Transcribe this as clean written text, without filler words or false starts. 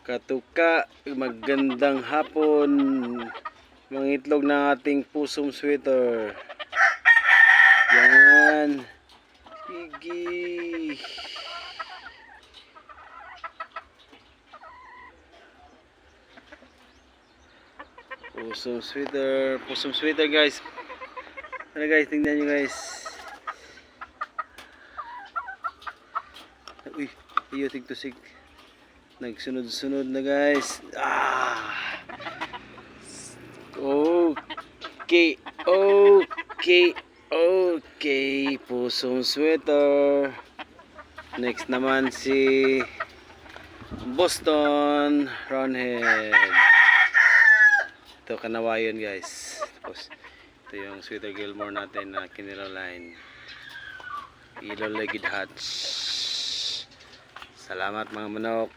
Katuka, magandang hapon. Mga itlog ng ating pusong sweater. Yan. Sige. Pusong sweater guys. Ano guys, tingnan nyo guys. Uy, iyo tigtusig. Nagsunod-sunod na guys. Okay. Pusong sweater. Next naman si Boston Roundhead. Ito kanawayon guys. Tapos ito yung sweater Gilmore natin na kinilaline. Ilo Legid Hatch. Salamat mga manok.